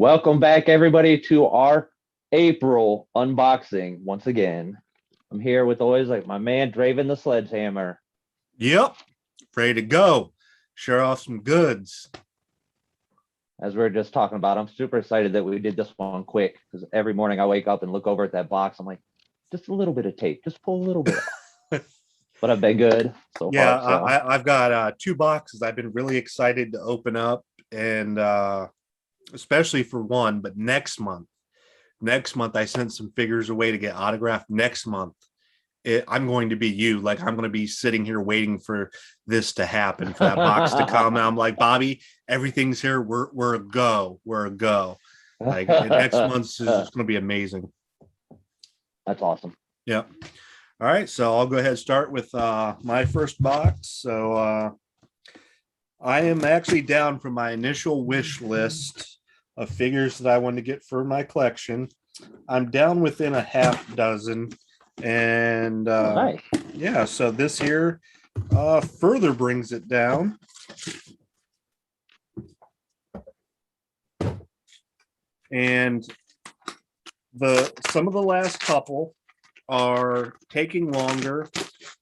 Welcome back, everybody, to our April unboxing once again. I'm here with always like my man Draven the Sledgehammer. Yep, ready to go. Share off some goods. As we were just talking about, I'm super excited that we did this one quick because every morning I wake up and look over at that box. I'm like, just a little bit of tape, just pull a little bit off. But I've been good so Yeah, far. So. I've got 2 boxes I've been really excited to open up, and especially for one. But next month I sent some figures away to get autographed. Next month, I'm going to be you. Like, I'm going to be sitting here waiting for this to happen, for that box to come. And I'm like, Bobby, everything's here. We're a go. We're a go. Like, next month is going to be amazing. That's awesome. Yeah. All right, so I'll go ahead and start with my first box. So I am actually down from my initial wish list of figures that I wanted to get for my collection. I'm down within a half dozen. And nice. Yeah, so this here further brings it down. And some of the last couple are taking longer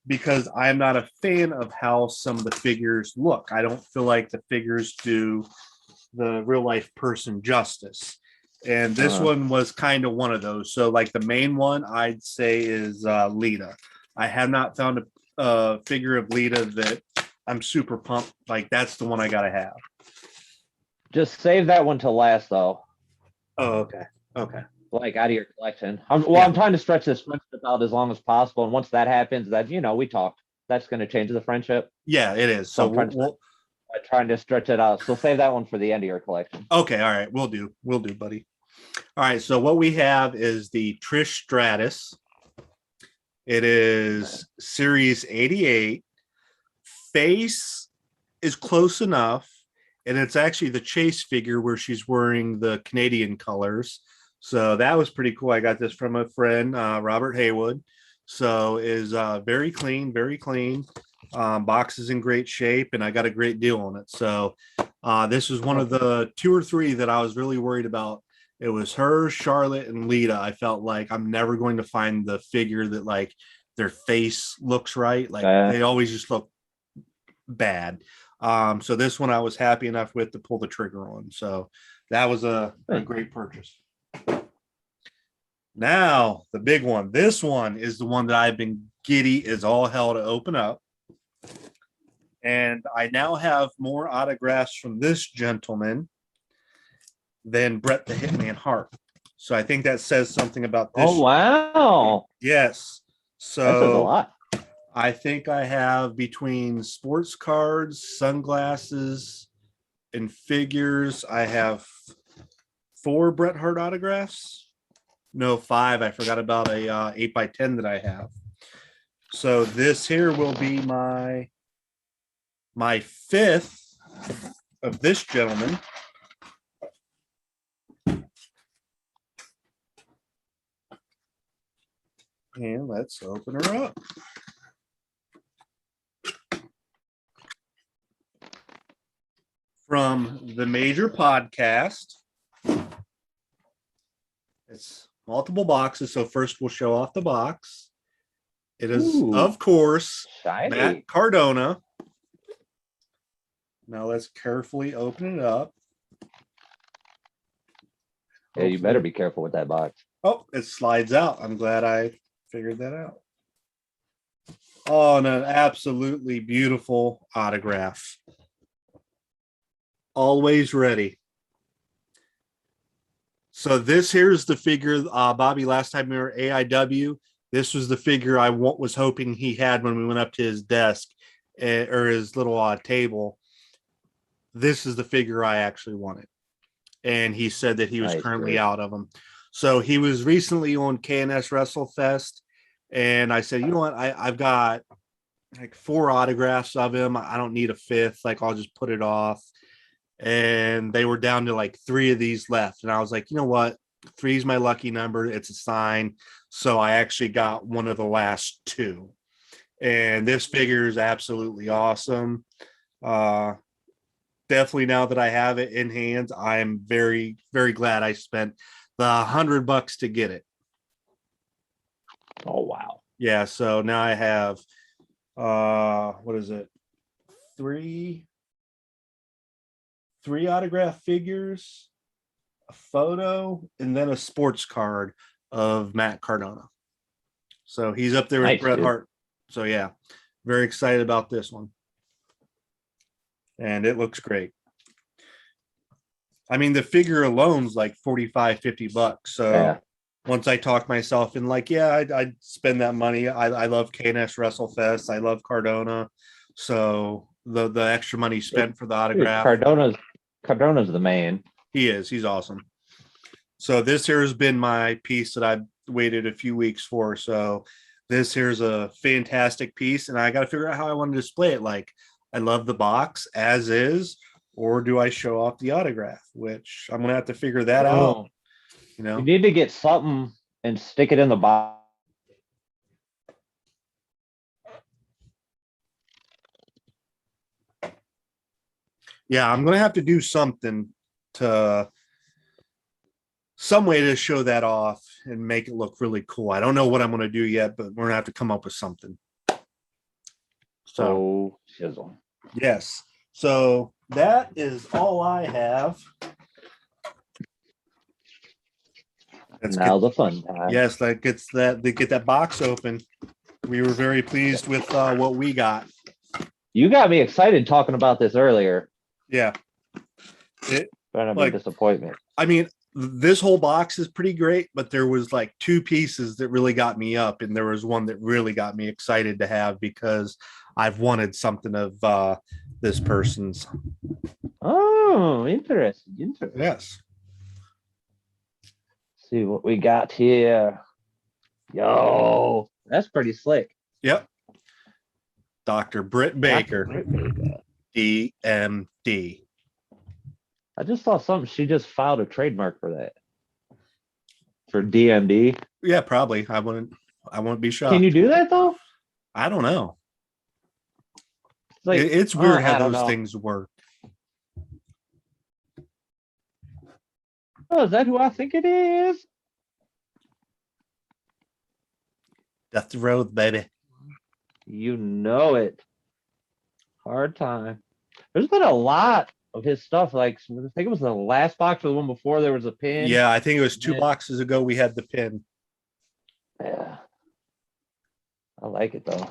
because I'm not a fan of how some of the figures look. I don't feel like the figures do the real life person justice. And this one was kind of one of those. So like the main one I'd say is Lita. I have not found a figure of Lita that I'm super pumped. Like, that's the one I got to have. Just save that one to last though. Oh, okay. Okay. Like, out of your collection. I'm trying to stretch this friendship out as long as possible. And once that happens, that, we talked. That's going to change the friendship. Yeah, it is. So we'll trying to stretch it out. So save that one for the end of your collection. Okay. All right. We'll do, buddy. All right. So what we have is the Trish Stratus. It is series 88. Face is close enough. And it's actually the chase figure where she's wearing the Canadian colors. So that was pretty cool. I got this from a friend, Robert Haywood. So is very clean, very clean. Box is in great shape, and I got a great deal on it. So this was one of the 2 or 3 that I was really worried about. It was her, Charlotte, and Lita. I felt like I'm never going to find the figure that, like, their face looks right. Like, they always just look bad. So this one I was happy enough with to pull the trigger on. So that was a great purchase. Now, the big one. This one is the one that I've been giddy as all hell to open up. And I now have more autographs from this gentleman than Bret the Hitman Hart. So I think that says something about this. Oh, wow. Yes. So that says a lot. I think I have, between sports cards, sunglasses, and figures, I have 4 Bret Hart autographs. No, 5. I forgot about a 8x10 that I have. So this here will be my 5th of this gentleman. And let's open her up. From the Major Podcast. It's multiple boxes, so first we'll show off the box. It is, of course, shiny. Matt Cardona. Now let's carefully open it up. Yeah, you better be careful with that box. Oh, it slides out. I'm glad I figured that out. Oh, and an absolutely beautiful autograph. Always ready. So this here is the figure, Bobby, last time we were AIW, this was the figure I was hoping he had when we went up to his desk, or his little table. This is the figure I actually wanted. And he said that he was currently out of them. So he was recently on KNS WrestleFest, and I said, you know what, I've got like 4 autographs of him. I don't need a 5th. Like, I'll just put it off. And they were down to like 3 of these left. And I was like, you know what? 3 is my lucky number. It's a sign. So I actually got one of the last 2. And this figure is absolutely awesome. definitely now that I have it in hands, I'm very, very glad I spent the $100 to get it. Oh wow. Yeah, so now I have what is it? Three autograph figures, a photo, and then a sports card of Matt Cardona. So he's up there with Nice, Bret dude. Hart. So yeah, very excited about this one. And it looks great. I mean, the figure alone's like $45-50. So Yeah. once I talk myself in, like, yeah, I'd spend that money. I love KNS WrestleFest. I love Cardona. So the extra money spent for the Dude, autograph. Cardona's the man. He's awesome. So this here has been my piece that I've waited a few weeks for. So this here's a fantastic piece, and I got to figure out how I want to display it. Like, I love the box as is, or do I show off the autograph? Which I'm gonna have to figure that out. You know, You need to get something and stick it in the box. yeah, I'm gonna have to do something to some way to show that off and make it look really cool. I don't know what I'm gonna do yet, but we're gonna have to come up with something. So Shizzle. yes. So that is all I have. Now the fun time. Yes, that gets that they get that box open. We were very pleased with what we got. You got me excited talking about this earlier. Yeah. It, But I'm like, a disappointment. I mean, this whole box is pretty great, but there was like two pieces that really got me up, and there was one that really got me excited to have because I've wanted something of this person's. Oh, interesting. Yes. See what we got here. Yo, that's pretty slick. Yep. Dr. Britt Baker, DMD. I just saw something. She just filed a trademark for that. For DMD. Yeah, probably. I wouldn't be shocked. Can you do that though? I don't know. Like, it's weird how I don't those know. things work. Oh, is that who I think it is? Death Road, baby. You know it. Hard time. There's been a lot of his stuff. Like, I think it was the last box or the one before there was a pin. Yeah, I think it was 2 boxes ago we had the pin. Yeah. I like it though.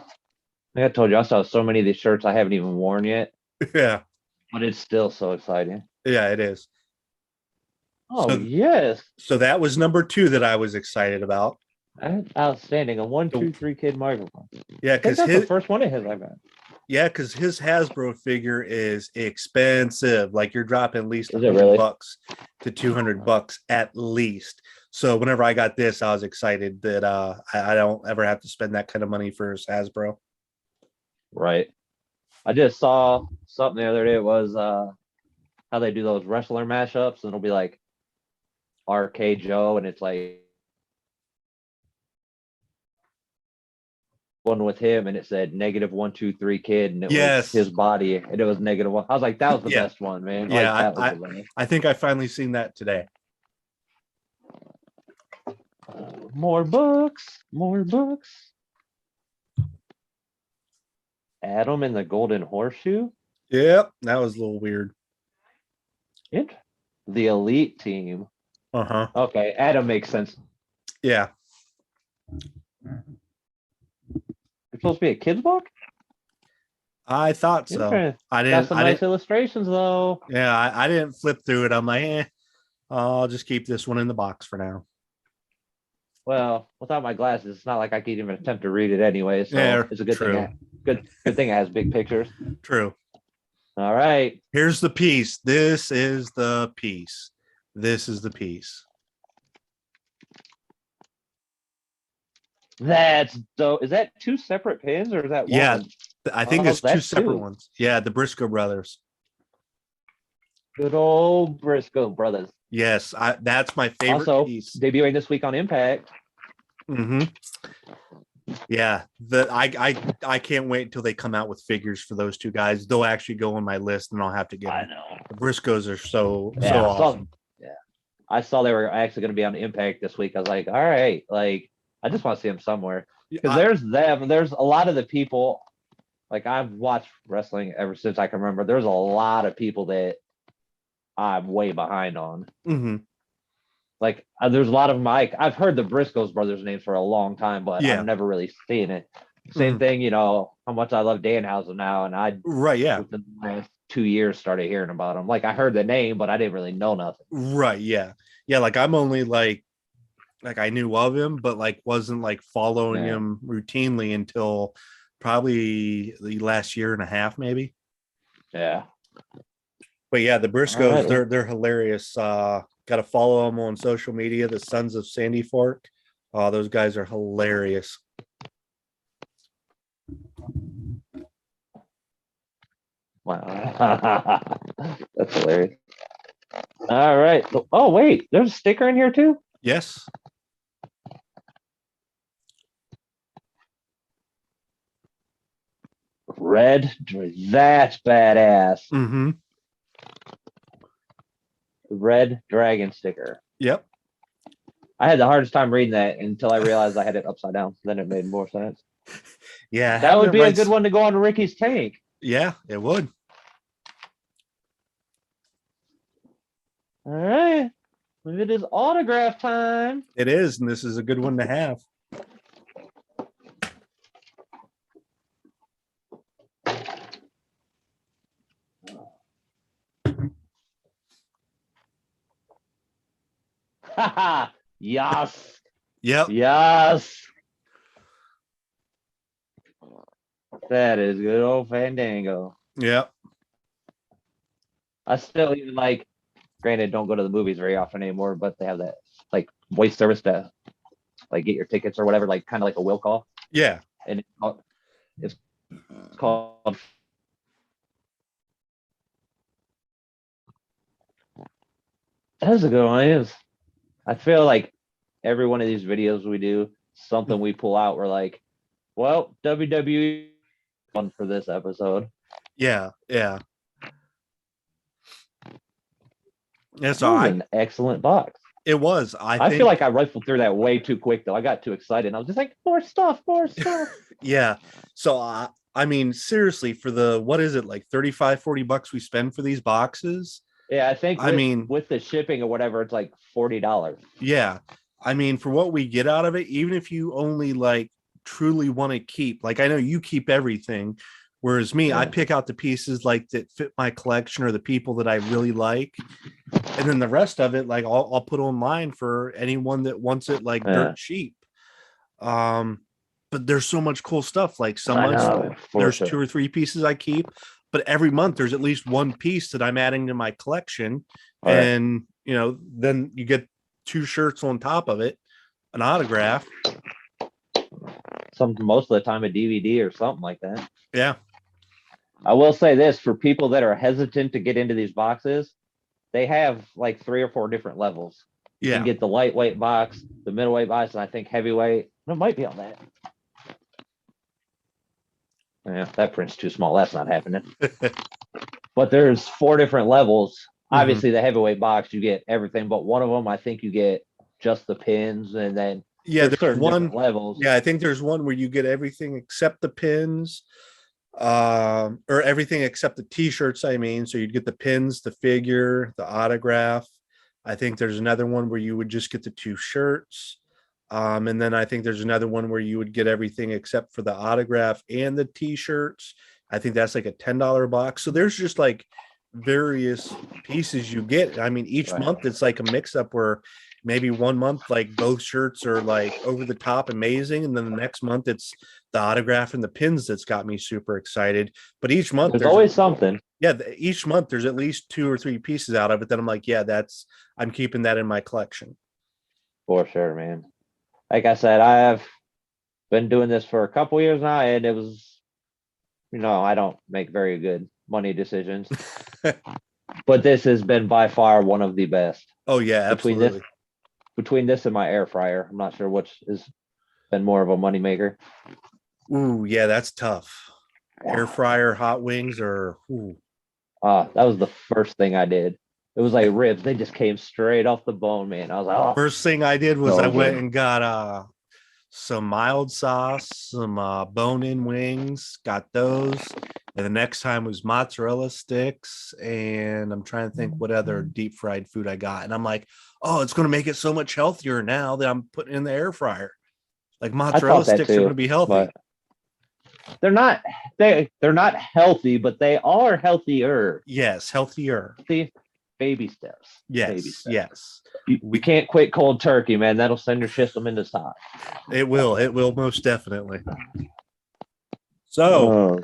I told you I saw so many of these shirts I haven't even worn yet. Yeah. But it's still so exciting. Yeah, it is. Oh, yes. So that was number 2 that I was excited about. Outstanding. A 1, 2, 3 kid microphone. Yeah, because that's the first one of his I've got. Yeah, because his Hasbro figure is expensive. Like, you're dropping at least $100 to $200 at least. So whenever I got this, I was excited that I don't ever have to spend that kind of money for his Hasbro. Right. I just saw something the other day. It was how they do those wrestler mashups, and it'll be like RK Joe, and it's like one with him, and it said -1, 2, 3 kid, and it was his body, and it was -1. I was like, that was the best one, man. Yeah, like, I think I finally seen that today. More books. Adam and the Golden Horseshoe. Yep, that was a little weird. The Elite Team. Okay, Adam makes sense. Yeah. It's supposed to be a kid's book? I thought so. I didn't. Got some nice illustrations though. Yeah, I didn't flip through it. I'm like, I'll just keep this one in the box for now. Well, without my glasses, it's not like I could even attempt to read it anyway. So yeah, it's a good thing. Good thing it has big pictures. True. All right. Here's the piece. This is the piece. This is the piece. That's dope. Is that 2 separate pins or is that one? Yeah, I think it's 2 separate ones. Yeah, the Briscoe brothers. Good old Briscoe brothers. Yes, that's my favorite also, piece. Debuting this week on Impact. Mm-hmm. Yeah, I can't wait until they come out with figures for those two guys. They'll actually go on my list, and I'll have to get I them. know. The Briscoes are so Yeah, awesome. yeah. I saw they were actually going to be on Impact this week. I was like, all right, like I just want to see them somewhere because there's them. There's a lot of the people. Like I've watched wrestling ever since I can remember. There's a lot of people that I'm way behind on. Mm-hmm. Like there's a lot of them. I've heard the Briscoes brothers' names for a long time, but Yeah. I've never really seen it. Same thing, you know, how much I love Danhausen now, and I Right, yeah. within the last 2 years started hearing about him. Like I heard the name, but I didn't really know nothing. Right, yeah. Yeah, like I'm only like I knew of him, but like wasn't like following him routinely until probably the last year and a half, maybe. Yeah. But yeah, the Briscoes, they're hilarious. Got to follow them on social media. The Sons of Sandy Fork. Oh, those guys are hilarious. Wow. That's hilarious. All right. Oh, wait, there's a sticker in here too? Yes. Red. That's badass. Mm-hmm. Red dragon sticker. Yep. I had the hardest time reading that until I realized I had it upside down. Then it made more sense. Yeah. That would be a good one to go on Ricky's tank. Yeah, it would. All right. It is autograph time. It is, and this is a good one to have. Yes. Yep. Yes. That is good old Fandango. Yep. I still even like, granted, don't go to the movies very often anymore, but they have that like voice service to like get your tickets or whatever, like kind of like a will call. Yeah. And it's called That's a good one. I feel like every one of these videos we do, something we pull out, we're like, well, WWE fun for this episode. Yeah, yeah. That's an excellent box. It was. I feel like I rifled through that way too quick, though. I got too excited. I was just like, more stuff. Yeah. So, I mean, seriously, for the, what is it, like $35-40 we spend for these boxes? Yeah, I think with the shipping or whatever, it's like $40. Yeah. I mean, for what we get out of it, even if you only like truly want to keep, like I know you keep everything, whereas me, I pick out the pieces like that fit my collection or the people that I really like. And then the rest of it, like I'll put online for anyone that wants it like dirt cheap. But there's so much cool stuff. Like some months there's 2 or 3 pieces I keep, but every month there's at least one piece that I'm adding to my collection. And you know, then you get 2 shirts on top of it, an autograph. Most of the time a DVD or something like that. Yeah. I will say this, for people that are hesitant to get into these boxes, they have like 3 or 4 different levels. You can get the lightweight box, the middleweight box, and I think heavyweight. It might be on that. Yeah, that print's too small. That's not happening. But there's 4 different levels. Obviously, the heavyweight box, you get everything, but one of them, I think you get just the pins, and then there's one levels. Yeah, I think there's one where you get everything except the pins, or everything except the t-shirts. I mean, so you'd get the pins, the figure, the autograph. I think there's another one where you would just get the 2 shirts. And then I think there's another one where you would get everything except for the autograph and the t-shirts. I think that's like a $10 box. So there's just like various pieces you get. I mean, each month it's like a mix up where maybe one month like both shirts are like over the top amazing, and then the next month it's the autograph and the pins that's got me super excited. But each month there's always something. Yeah, each month there's at least 2 or 3 pieces out of it that I'm like, yeah, I'm keeping that in my collection. For sure, man. Like I said, I have been doing this for a couple years now, and it was, you know, I don't make very good money decisions, but this has been by far one of the best. Oh yeah, absolutely. Between this and my air fryer, I'm not sure which is been more of a moneymaker. Ooh, yeah, that's tough. Air fryer hot wings or ooh. That was the first thing I did. It was like ribs. They just came straight off the bone, man. I was like, oh, First thing I did was so I went good. and got some mild sauce, some bone-in wings, got those. And the next time was mozzarella sticks. And I'm trying to think what other deep fried food I got. And I'm like, oh, it's going to make it so much healthier now that I'm putting it in the air fryer. Like I mozzarella thought that sticks are going to too, be healthy. but they're not. They're not healthy, but they are healthier. Yes, healthier. See, baby steps. Baby Yes, steps. yes. We can't quit cold turkey, man. That'll send your system into stock. It will. It will most definitely. So,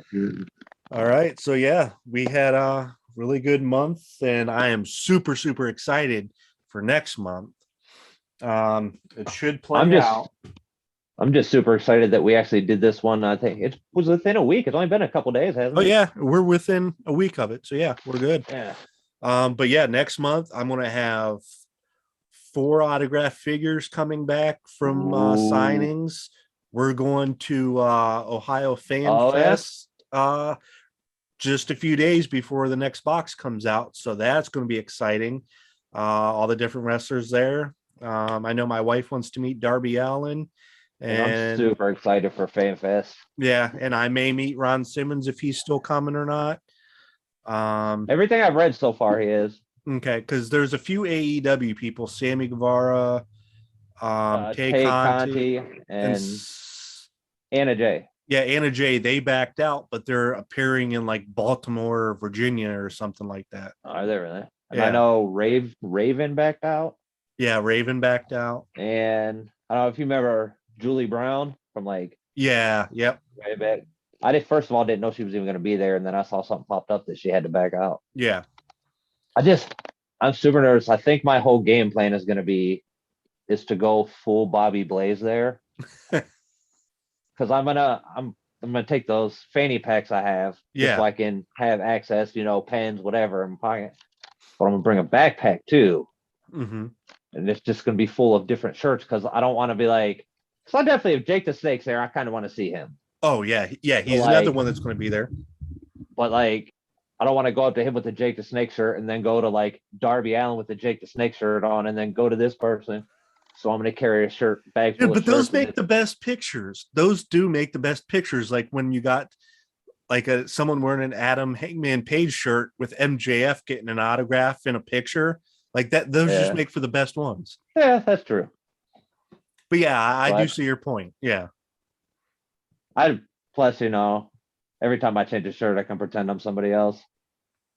all right. So yeah, we had a really good month, and I am super, super excited for next month. It should play out. I'm just super excited that we actually did this one. I think it was within a week. It's only been a couple days, hasn't Oh it? yeah, we're within a week of it. So yeah, we're good. Yeah. But yeah, next month I'm gonna have 4 autograph figures coming back from signings. We're going to Ohio Fan Fest just a few days before the next box comes out. So that's going to be exciting. All the different wrestlers there. I know my wife wants to meet Darby Allin. And I'm super excited for Fan Fest. Yeah, and I may meet Ron Simmons if he's still coming or not. Everything I've read so far, he is. Okay, because there's a few AEW people, Sammy Guevara, Tay Conti, and Anna Jay. Yeah, Anna Jay, they backed out, but they're appearing in like Baltimore or Virginia or something like that. Are they really? And yeah. I know Raven backed out. Yeah, Raven backed out. And I don't know if you remember Julie Brown from like yep. Way back. I first of all didn't know she was even going to be there, and then I saw something popped up that she had to back out. Yeah. I'm super nervous. I think my whole game plan is to go full Bobby Blaze there. Because I'm gonna take those fanny packs I have, just so I can have access, pens, whatever in my pocket. But I'm gonna bring a backpack too, and it's just gonna be full of different shirts because I don't want to be like. So I definitely, if Jake the Snake's there, I kind of want to see him. Oh yeah, he's another one that's going to be there. But like, I don't want to go up to him with the Jake the Snake shirt and then go to like Darby Allin with the Jake the Snake shirt on, and then go to this person. So I'm going to carry a shirt bag. But those make the best pictures. Those do make the best pictures. Like when you got like someone wearing an Adam Hangman Page shirt with MJF getting an autograph in a picture like that. Those just make for the best ones. Yeah, that's true. But yeah, I do see your point. Yeah. Plus, every time I change a shirt, I can pretend I'm somebody else.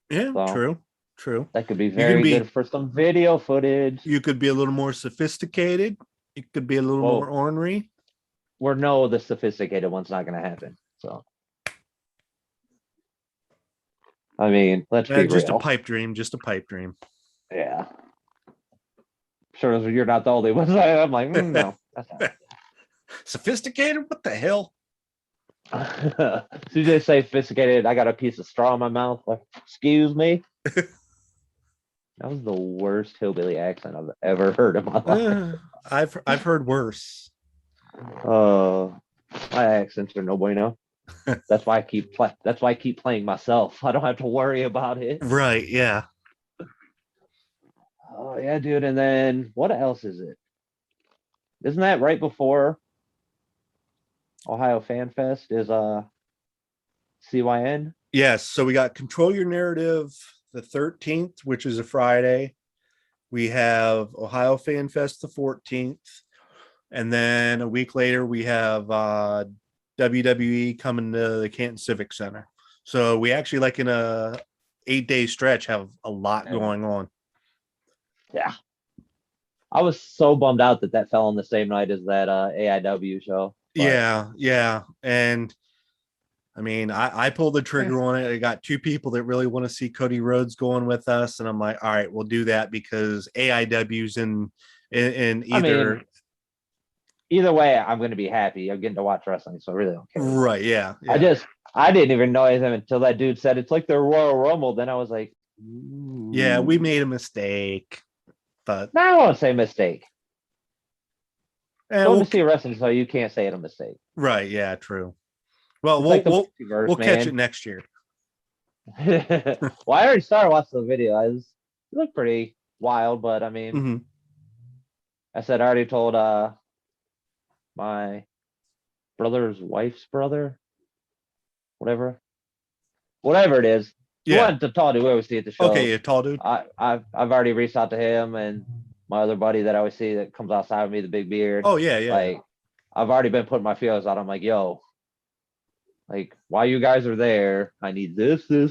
Yeah, so, true. That could be very good for some video footage. You could be a little more sophisticated. It could be a little more ornery. The sophisticated one's not going to happen. So, I mean, let's be just real. Just a pipe dream. Yeah. Sure, you're not the only one. I'm like, no. That's not sophisticated? What the hell? So you just say sophisticated. I got a piece of straw in my mouth. Like, excuse me. That was the worst hillbilly accent I've ever heard in my life. I've heard worse. My accents are no bueno. That's why I keep playing myself. I don't have to worry about it. Right? Yeah. Oh yeah, dude. And then what else is it? Isn't that right before Ohio Fan Fest is CYN? Yes. So we got Control Your Narrative the 13th, which is a Friday. We have Ohio Fan Fest the 14th. And then a week later, we have WWE coming to the Canton Civic Center. So we actually, like in a 8-day stretch, have a lot going on. Yeah. I was so bummed out that fell on the same night as that AIW show. But... Yeah. And I mean, I pulled the trigger on it. I got 2 people that really want to see Cody Rhodes going with us. And I'm like, all right, we'll do that because AIW's in either. I mean, either way, I'm going to be happy. I'm getting to watch wrestling, so I really don't care. Right, yeah. I didn't even know anything until that dude said it's like the Royal Rumble. Then I was like, ooh. Yeah, we made a mistake. But no, I won't say mistake. And Going we'll to see a wrestling show, you can't say it's a mistake. right, yeah, true. Well, It's like the we'll multiverse, catch it man. next year. Well, I already started watching the video. It looked pretty wild, but I mean, Hmm. I said I already told my brother's wife's brother, whatever it is, the Yeah. one to talk to who I always see at the Okay, show. a tall dude. I've already reached out to him and my other buddy that I always see that comes outside with me, the big beard. Oh yeah, yeah. Like I've already been putting my feelers out. I'm like, yo, like while you guys are there, I need this. We'll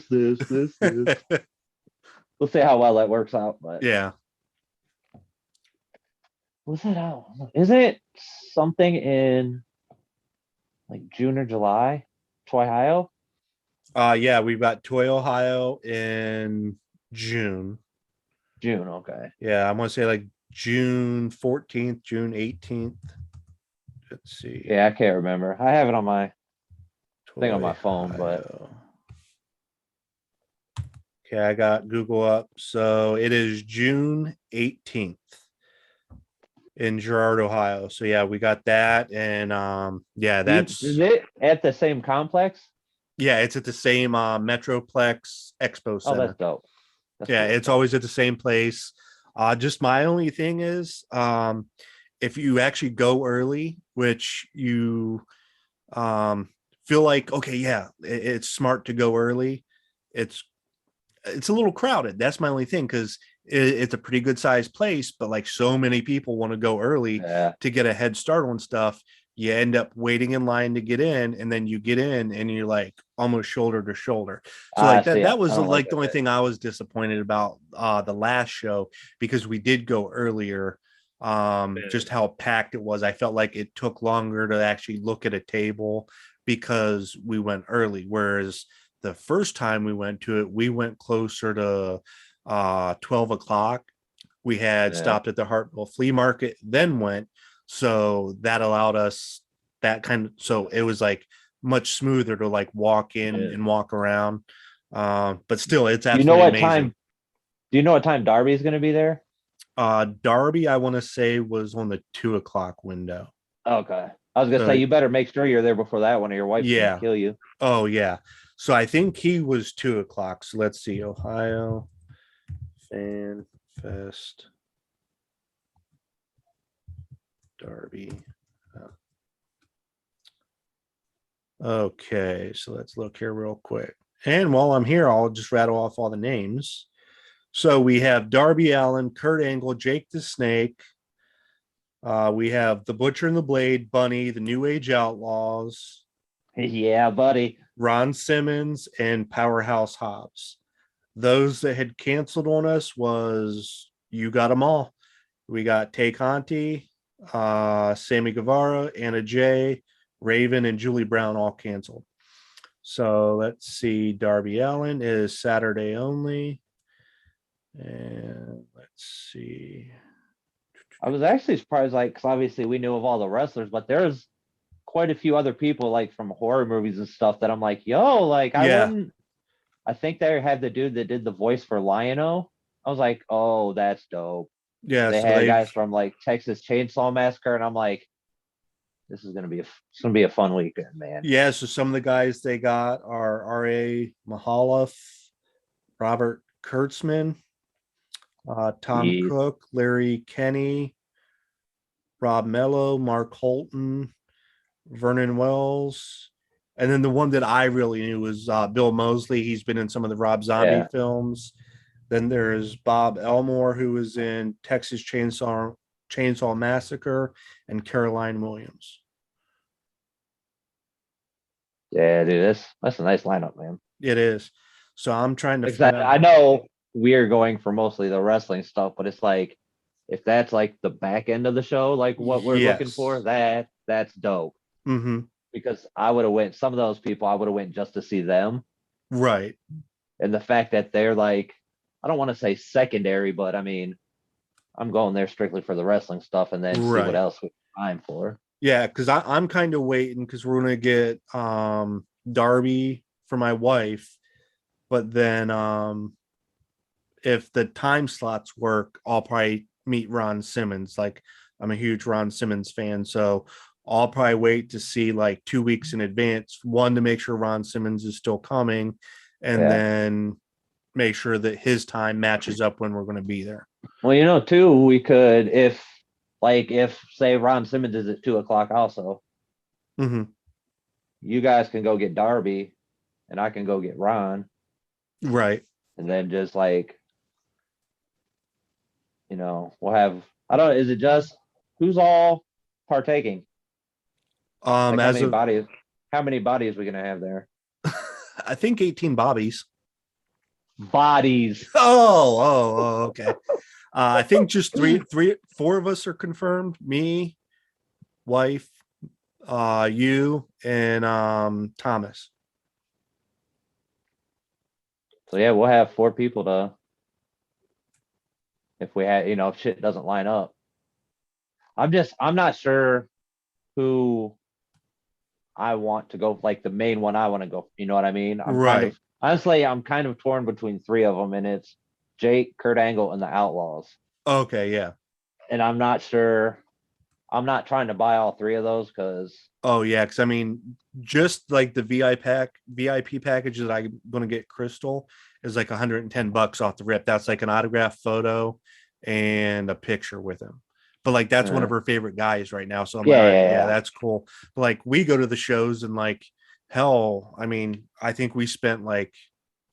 see how well that works out. But Yeah. what's that out? Is it something in like June or July? Ohio? Yeah, we've got Toy, Ohio in June. June, okay. Yeah, I'm gonna say like June 14th, June 18th. Let's see. Yeah, I can't remember. I have it on my thing on Toy, my phone, but Ohio. Okay, I got Google up. So it is June 18th in Girard, Ohio. So yeah, we got that. And yeah, is that's it at the same complex? yeah, it's at the same Metroplex Expo Oh, that's Center. dope. That's Yeah, really it's dope. always at the same place. Just my only thing is if you actually go early, which you feel like, okay, yeah, it's smart to go early. It's it's a little crowded. That's my only thing because it's a pretty good sized place, but like so many people want to go early Yeah. to get a head start on stuff. You end up waiting in line to get in, and then you get in, and you're like almost shoulder to shoulder. So like that See, I was don't like like the that. only thing I was disappointed about the last show because we did go earlier. Just how packed it was. I felt like it took longer to actually look at a table because we went early. Whereas the first time we went to it, we went closer to 12 o'clock. We had Yeah. stopped at the Hartville Flea Market, then went. So that allowed us that kind of, so it was like much smoother to like walk in Yeah. and walk around. But still, it's Do you know absolutely what amazing. time? Do you know what time Darby is going to be there? Darby, I want to say, was on the 2 o'clock window. Okay. I was gonna say So you better make sure you're there before that one, or your wife's gonna yeah. kill you. Oh yeah. So I think he was 2 o'clock. So let's see. Ohio Fan Fest Darby. Okay, so let's look here real quick. And while I'm here, I'll just rattle off all the names. So we have Darby Allin, Kurt Angle, Jake the Snake. We have the Butcher and the Blade, Bunny, the New Age Outlaws, Yeah, buddy. Ron Simmons, and Powerhouse Hobbs. Those that had canceled on us was you got them all. We got Tay Conti, Sammy Guevara, Anna Jay, Raven, and Julie Brown all canceled. So let's see. Darby Allin is Saturday only. And let's see. I was actually surprised, like, because obviously we knew of all the wrestlers, but there's quite a few other people, like from horror movies and stuff, that I'm like, yo, like, I Yeah. wouldn't. I think they had the dude that did the voice for Lion-O. I was like, oh, that's dope. Yeah. They So had they've, guys from like Texas Chainsaw Massacre, and I'm like, this is gonna be a fun weekend, man. yeah. So some of the guys they got are R.A. Mahaloff, Robert Kurtzman, Tom Jeez. Cook, Larry Kenny, Rob Mello, Mark Holton, Vernon Wells. And then the one that I really knew was Bill Mosley. He's been in some of the Rob Zombie Yeah. films. Then there's Bob Elmore, who was in Texas Chainsaw Massacre, and Caroline Williams. Yeah, dude, that's a nice lineup, man. It is. So I'm trying to Because find out. I know we're going for mostly the wrestling stuff, but it's like if that's like the back end of the show, like what we're looking for, Yes. that's dope. Mm-hmm. Because I would have went some of those people, I would have went just to see them. Right. And the fact that they're like, I don't want to say secondary, but I mean, I'm going there strictly for the wrestling stuff and then see what Right. else we have time for. Yeah, because I'm kind of waiting because we're gonna get Darby for my wife, but then if the time slots work, I'll probably meet Ron Simmons. Like I'm a huge Ron Simmons fan, so I'll probably wait to see like 2 weeks in advance. One, to make sure Ron Simmons is still coming, and then make sure that his time matches up when we're going to be there. Well, too, we could, if say Ron Simmons is at 2:00 also, you guys can go get Darby and I can go get Ron. Right. And then just like, we'll have, is it just who's all partaking? Like how many bodies are we going to have there? I think 18 bobbies. Bodies. Oh, okay. I think just four of us are confirmed. Me, wife, you, and Thomas. So yeah, we'll have 4 people if we had, if shit doesn't line up. I'm not sure who I want to go, like the main one I want to go. You know what I mean? Honestly, I'm kind of torn between 3 of them, and it's Jake, Kurt Angle, and the Outlaws. Okay, yeah. And I'm not sure. I'm not trying to buy all 3 of those because. Oh yeah, because I mean, just like the VIP package that I'm going to get Crystal is like $110 off the rip. That's like an autograph photo and a picture with him. But like that's one of her favorite guys right now. So I'm like, yeah, that's cool. But like we go to the shows and like hell, I mean, I think we spent like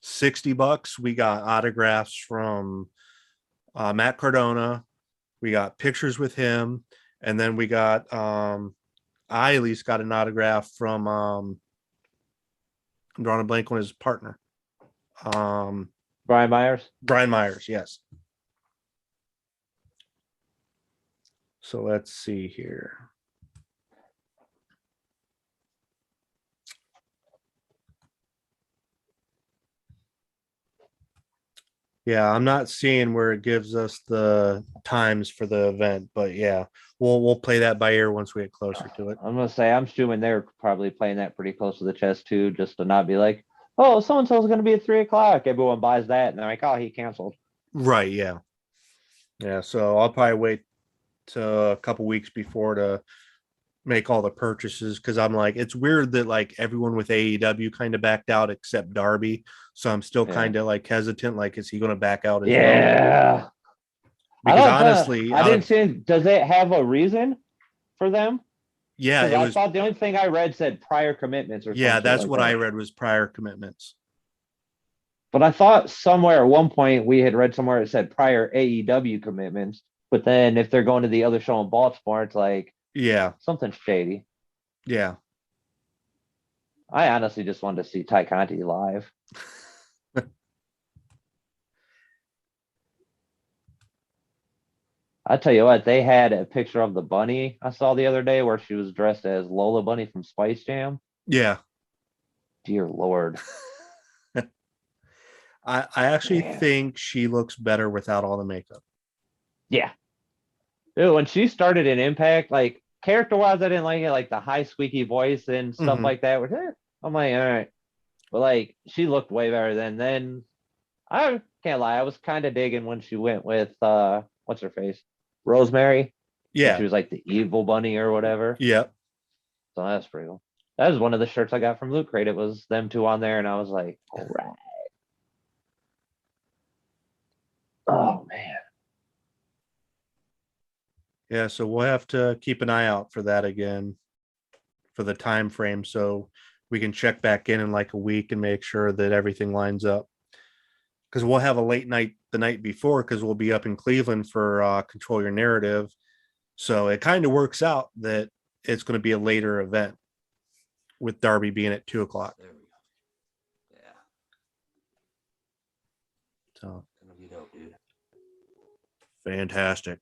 $60. We got autographs from Matt Cardona. We got pictures with him, and then we got I at least got an autograph from I'm drawing a blank on his partner. Brian Myers. Brian Myers, yes. So let's see here. Yeah, I'm not seeing where it gives us the times for the event, but yeah, we'll play that by ear once we get closer to it. I'm gonna say I'm assuming they're probably playing that pretty close to the chest too, just to not be like, oh, so and so's gonna be at 3:00. Everyone buys that, and they're like, oh, he canceled. Right. Yeah. Yeah. So I'll probably wait to a couple weeks before to make all the purchases, because I'm like, it's weird that like everyone with AEW kind of backed out except Darby. So I'm still kind of like hesitant. Like, is he going to back out as well? Because honestly, I didn't see. Does it have a reason for them? Yeah, I thought the only thing I read said prior commitments or yeah, that's like what that. I read was prior commitments. But I thought somewhere at one point we had read somewhere it said prior AEW commitments. But then if they're going to the other show in Baltimore, it's like, yeah, something shady. Yeah. I honestly just wanted to see Ty Conti live. I tell you what, they had a picture of the bunny I saw the other day where she was dressed as Lola Bunny from Spice Jam. Yeah. Dear Lord. I actually think she looks better without all the makeup. Yeah. Dude, when she started in Impact, like character-wise, I didn't like it, like the high squeaky voice and stuff like that. I'm like, all right. But like she looked way better then. I can't lie, I was kind of digging when she went with what's her face? Rosemary. Yeah. She was like the evil bunny or whatever. Yep. So that's pretty cool. That was one of the shirts I got from Loot Crate. It was them 2 on there, and I was like, all right. Oh man. Yeah, so we'll have to keep an eye out for that again for the time frame, so we can check back in like a week and make sure that everything lines up. Because we'll have a late night the night before, because we'll be up in Cleveland for Control Your Narrative. So it kind of works out that it's going to be a later event with Darby being at 2:00. There we go. Yeah. So Gonna be dope, dude. fantastic.